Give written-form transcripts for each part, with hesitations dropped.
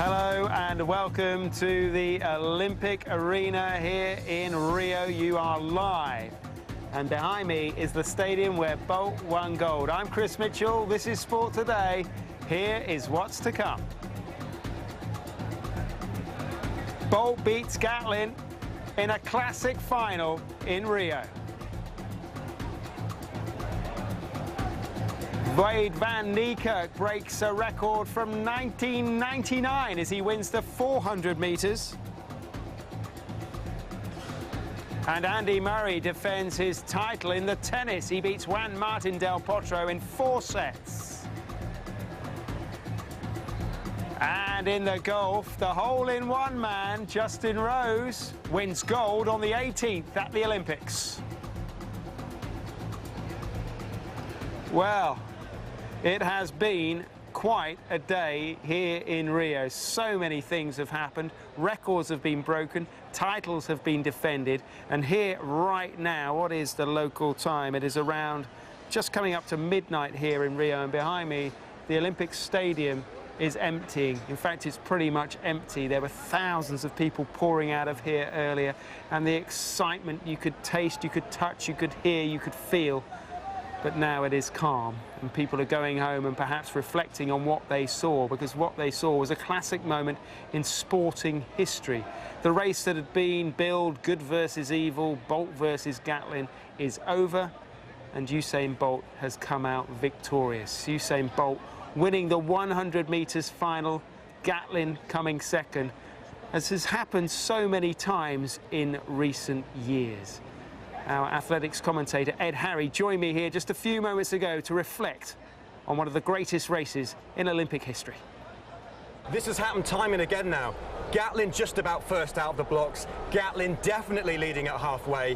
Hello and welcome to the Olympic Arena here in Rio. You are live. And behind me is the stadium where Bolt won gold. I'm Chris Mitchell. This is Sport Today. Here is what's to come. Bolt beats Gatlin in a classic final in Rio. Wade van Niekerk breaks a record from 1999 as he wins the 400 metres. And Andy Murray defends his title in the tennis. He beats Juan Martín del Potro in 4 sets. And in the golf, the hole-in-one man, Justin Rose, wins gold on the 18th at the Olympics. Well, it has been quite a day here in Rio. So many things have happened. Records have been broken. Titles have been defended. And here right now, what is the local time? It is around just coming up to midnight here in Rio. And behind me, the Olympic Stadium is emptying. In fact, it's pretty much empty. There were thousands of people pouring out of here earlier. And the excitement you could taste, you could touch, you could hear, you could feel. But now it is calm, and people are going home and perhaps reflecting on what they saw, because what they saw was a classic moment in sporting history. The race that had been billed good versus evil, Bolt versus Gatlin, is over, and Usain Bolt has come out victorious. Usain Bolt winning the 100 metres final, Gatlin coming second, as has happened so many times in recent years. Our athletics commentator, Ed Harry, joined me here just a few moments ago to reflect on one of the greatest races in Olympic history. This has happened time and again now. Gatlin just about first out of the blocks. Gatlin definitely leading at halfway.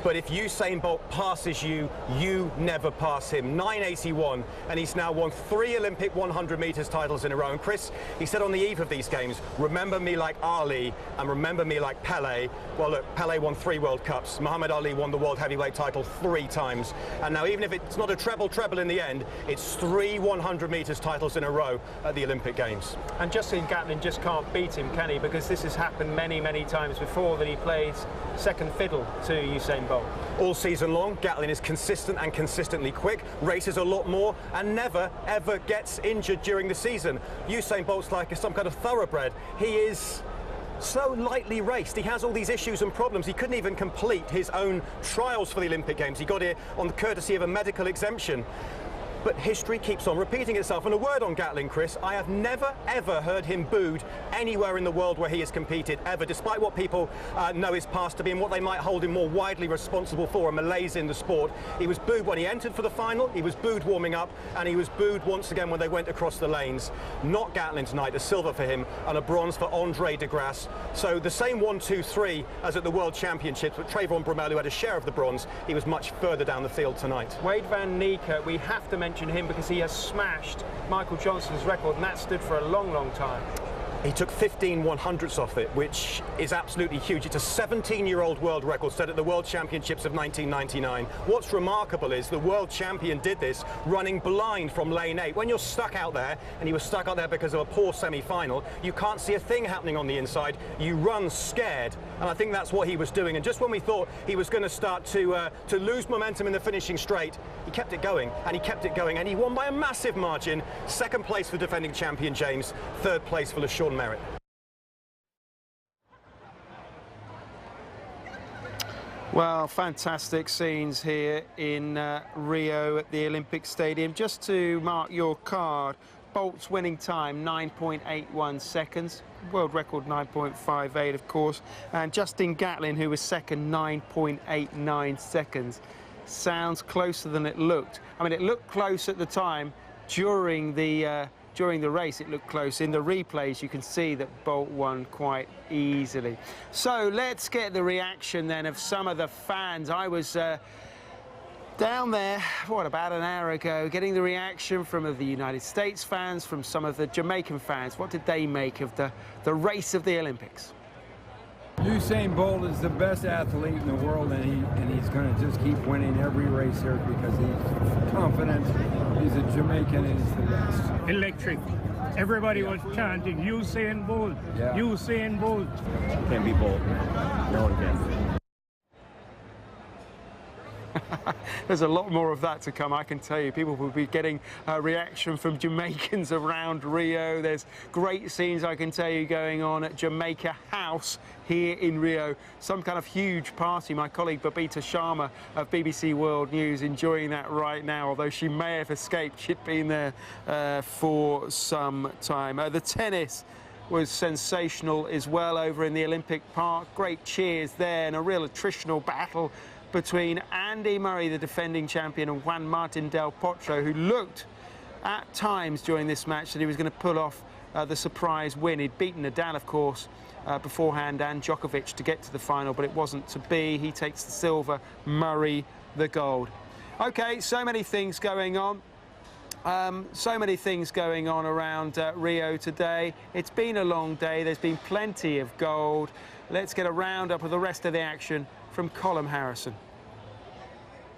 But if Usain Bolt passes you, you never pass him. 9.81, and he's now won 3 Olympic 100 metres titles in a row. And Chris, he said on the eve of these games, remember me like Ali and remember me like Pele. Well, look, Pele won 3 World Cups. Muhammad Ali won the world heavyweight title 3 times. And now, even if it's not a treble in the end, it's 3 100 metres titles in a row at the Olympic Games. And Justin Gatlin just can't beat him, can he? Because this has happened many, many times before, that he plays second fiddle to Usain Bolt. All season long, Gatlin is consistent and consistently quick, races a lot more, and never, ever gets injured during the season. Usain Bolt's like some kind of thoroughbred. He is so lightly raced. He has all these issues and problems. He couldn't even complete his own trials for the Olympic Games. He got here on the courtesy of a medical exemption. But history keeps on repeating itself. And a word on Gatlin, Chris, I have never, ever heard him booed anywhere in the world where he has competed, ever, despite what people know his past to be and what they might hold him more widely responsible for, a malaise in the sport. He was booed when he entered for the final, he was booed warming up, and he was booed once again when they went across the lanes. Not Gatlin tonight, a silver for him, and a bronze for Andre de Grasse. So the same 1, 2, 3 as at the World Championships, but Trayvon Bromell, who had a share of the bronze, he was much further down the field tonight. Wade van Niekerk, we have to mention him because he has smashed Michael Johnson's record, and that stood for a long, long time. He took 15 100ths off it, which is absolutely huge. It's a 17-year-old world record set at the World Championships of 1999. What's remarkable is the world champion did this running blind from lane 8. When you're stuck out there, and he was stuck out there because of a poor semi-final, you can't see a thing happening on the inside. You run scared, and I think that's what he was doing. And just when we thought he was going to start to lose momentum in the finishing straight, he kept it going, and he kept it going, and he won by a massive margin. 2nd place for defending champion James, 3rd place for LeSean Merritt. Well, fantastic scenes here in Rio at the Olympic Stadium. Just to mark your card, Bolt's winning time 9.81 seconds, world record 9.58 of course, and Justin Gatlin, who was second, 9.89 seconds. Sounds closer than it looked. I mean, it looked close at the time during the race. It looked close. In the replays, you can see that Bolt won quite easily. So let's get the reaction then of some of the fans. I was down there, what, about an hour ago, getting the reaction from the United States fans, from some of the Jamaican fans. What did they make of the race of the Olympics? Usain Bolt is the best athlete in the world, and he's going to just keep winning every race here because he's confident. He's a Jamaican and he's the best. Electric. Everybody was chanting Usain Bolt, Yeah. Usain Bolt. Can't be Bolt. No one can. There's a lot more of that to come, I can tell you. People will be getting a reaction from Jamaicans around Rio. There's great scenes, I can tell you, going on at Jamaica House here in Rio. Some kind of huge party. My colleague Babita Sharma of BBC World News enjoying that right now, although she may have escaped. She'd been there for some time. The tennis was sensational as well over in the Olympic Park. Great cheers there and a real attritional battle between Andy Murray, the defending champion, and Juan Martin Del Potro, who looked at times during this match that he was going to pull off the surprise win. He'd beaten Nadal, of course, beforehand, and Djokovic to get to the final, but it wasn't to be. He takes the silver, Murray the gold. OK, so many things going on. So many things going on around Rio today. It's been a long day. There's been plenty of gold. Let's get a roundup of the rest of the action from Colm Harrison.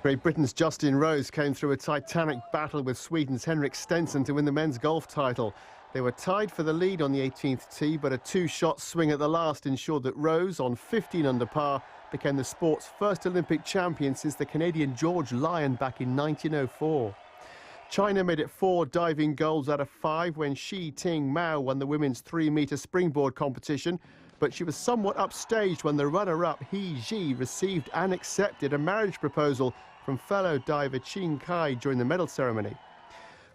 Great Britain's Justin Rose came through a titanic battle with Sweden's Henrik Stenson to win the men's golf title. They were tied for the lead on the 18th tee, but a two-shot swing at the last ensured that Rose, on 15 under par, became the sport's first Olympic champion since the Canadian George Lyon back in 1904. China made it 4 diving golds out of 5 when Shi Ting Mao won the women's 3-metre springboard competition, but she was somewhat upstaged when the runner-up He Ji received and accepted a marriage proposal from fellow diver Qin Kai during the medal ceremony.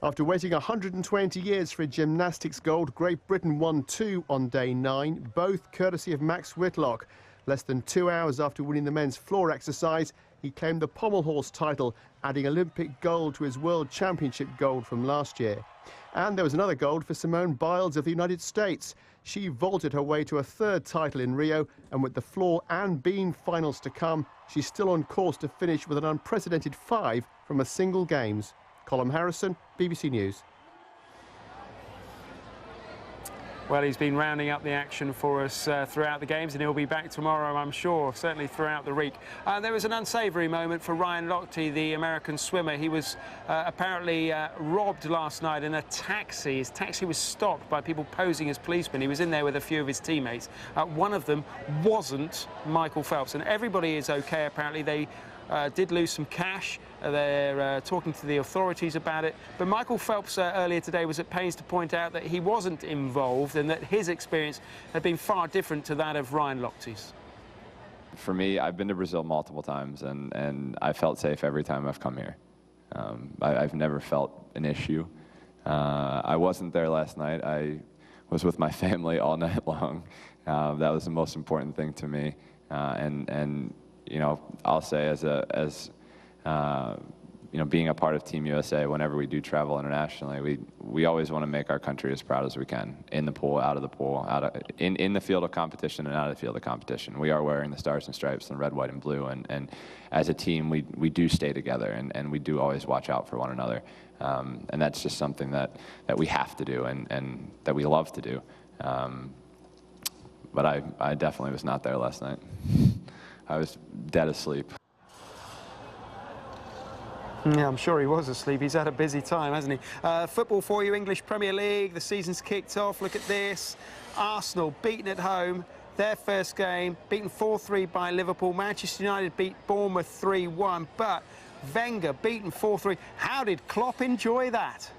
After waiting 120 years for a gymnastics gold, Great Britain won 2 on day 9, both courtesy of Max Whitlock. Less than 2 hours after winning the men's floor exercise, he claimed the pommel horse title, adding Olympic gold to his World Championship gold from last year. And there was another gold for Simone Biles of the United States. She vaulted her way to a 3rd title in Rio, and with the floor and beam finals to come, she's still on course to finish with an unprecedented 5 from a single games. Colm Harrison, BBC News. Well, he's been rounding up the action for us throughout the games, and he'll be back tomorrow, I'm sure, certainly throughout the week. There was an unsavoury moment for Ryan Lochte, the American swimmer. He was apparently robbed last night in a taxi. His taxi was stopped by people posing as policemen. He was in there with a few of his teammates. One of them wasn't Michael Phelps, and everybody is OK, apparently. They did lose some cash. They're talking to the authorities about it. But Michael Phelps earlier today was at pains to point out that he wasn't involved and that his experience had been far different to that of Ryan Lochte's. For me, I've been to Brazil multiple times, and I felt safe every time I've come here. I've never felt an issue. I wasn't there last night. I was with my family all night long. That was the most important thing to me. And you know, I'll say you know, being a part of Team USA, whenever we do travel internationally, we always want to make our country as proud as we can, in the pool, out of the pool, in the field of competition and out of the field of competition. We are wearing the stars and stripes and red, white, and blue, and as a team, we do stay together, and we do always watch out for one another, and that's just something that we have to do and that we love to do. But I definitely was not there last night. I was dead asleep. Yeah, I'm sure he was asleep. He's had a busy time, hasn't he? Football for you, English Premier League. The season's kicked off. Look at this. Arsenal beaten at home. Their first game, beaten 4-3 by Liverpool. Manchester United beat Bournemouth 3-1. But Wenger beaten 4-3. How did Klopp enjoy that?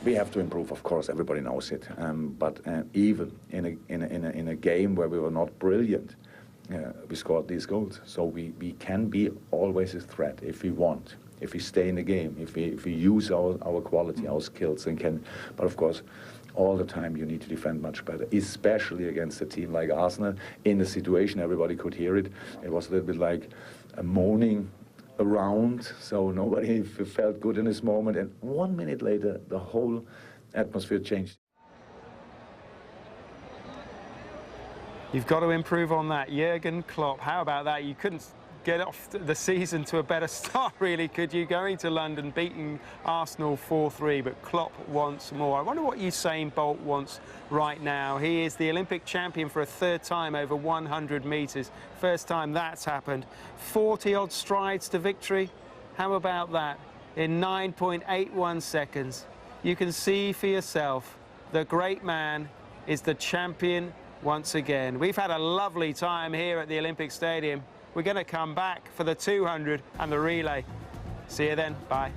We have to improve, of course. Everybody knows it. But even in a game where we were not brilliant, we scored these goals. So we can be always a threat if we want. If we stay in the game, if we use our quality, our skills, and can. But of course, all the time you need to defend much better, especially against a team like Arsenal. In the situation, everybody could hear it. It was a little bit like a moaning around, so nobody felt good in this moment. And 1 minute later, the whole atmosphere changed. You've got to improve on that. Jurgen Klopp, how about that? You couldn't get off the season to a better start, really, could you? Going to London, beating Arsenal 4-3, but Klopp wants more. I wonder what Usain Bolt wants right now. He is the Olympic champion for a third time over 100 metres. First time that's happened. 40-odd strides to victory. How about that? In 9.81 seconds. You can see for yourself, the great man is the champion once again. We've had a lovely time here at the Olympic Stadium. We're going to come back for the 200 and the relay. See you then. Bye.